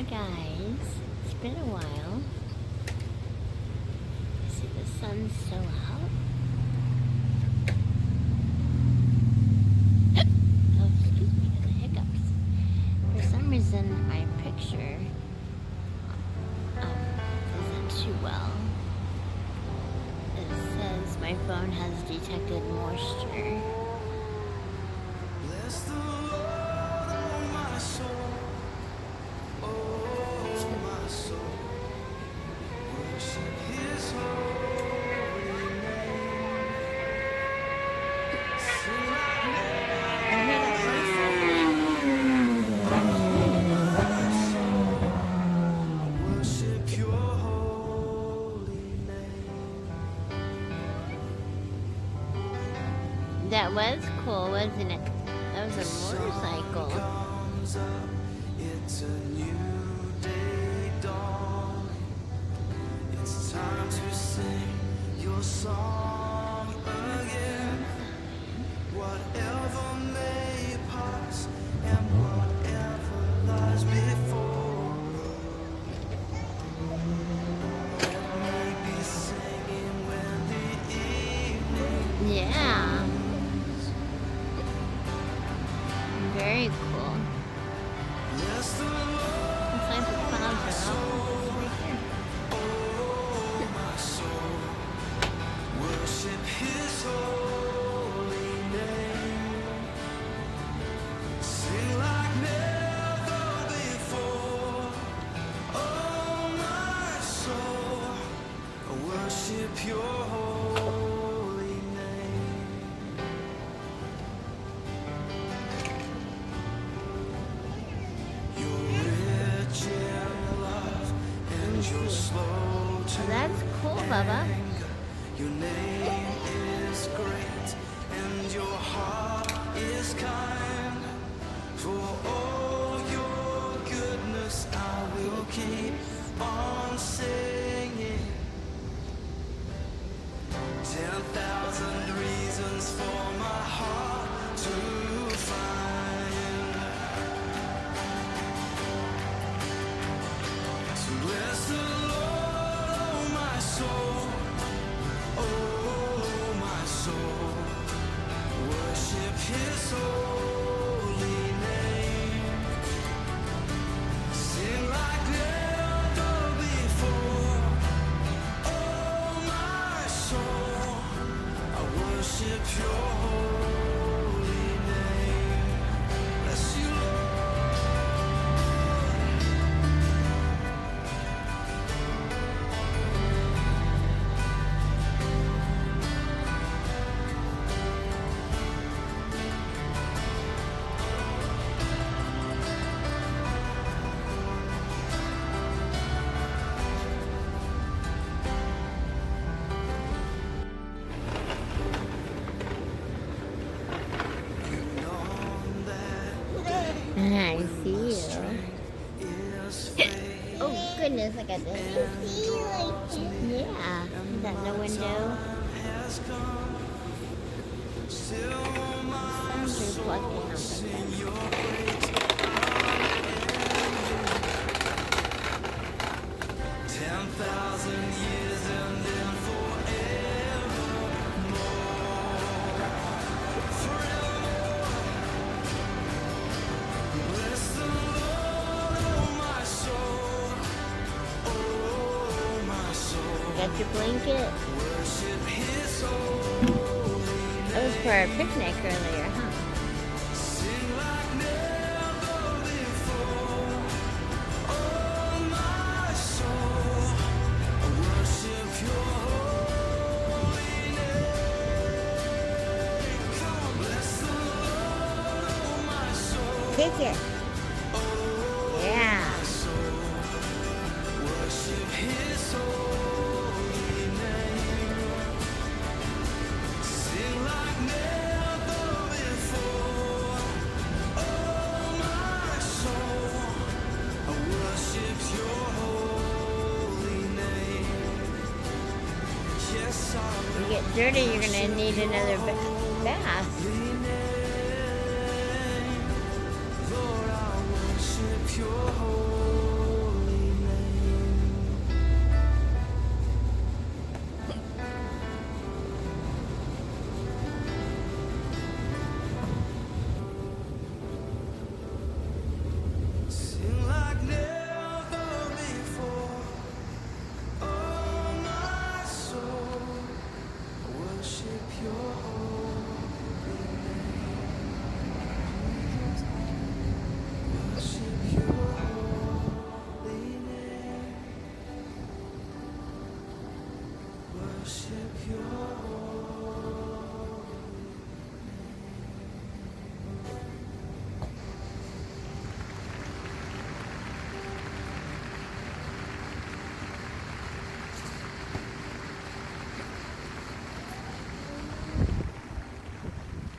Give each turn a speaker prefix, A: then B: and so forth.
A: Hi guys, it's been a while. See, the sun's still out. Oh, excuse me for the hiccups. For some reason, my picture isn't too well. It says my phone has detected moisture.
B: Bless the Lord, oh my soul, oh my soul, worship His holy name. Sing like
A: I hear that voice
B: worship Your holy name.
A: That was cool, wasn't it? That was a motorcycle.
B: Comes up, it's a new day dawning. It's time to sing Your song again. Whatever may pass and whatever lies before, let me be singing when the evening.
A: Yeah. Very cool.
B: Bless the Lord,
A: Looks like the clouds are all right here.
B: oh my soul, worship His holy name. Sing like never before, oh my soul, worship Your holy name. You're rich in love and You're slow to
A: Well, that's cool, Bubba.
B: anger. Your name is great and Your heart is kind. For all Your goodness I will keep on singing. 10,000 reasons for my heart to find. So bless the Lord, oh my soul, oh my soul, worship His holy name. Sing like never before, oh my soul, I worship Your holy name. Bless You, Lord.
A: I see you. Oh goodness, I got this. Yeah. Is that the window? Sun's reflecting on the fence.
B: 10,000 years and then forevermore. Bless the Lord, oh my soul, oh my soul.
A: Got your blanket?
B: Worship His holy
A: That was for our picnic earlier, huh?
B: Sing like never before, oh my soul, worship Your holy name. Come on, bless the Lord, oh my soul,
A: Take it. Yeah.
B: my soul, worship His holy name. Sing like never before, oh my soul, I worship Your holy name. Yes, I
A: You get dirty, you're gonna need another bath.
B: will.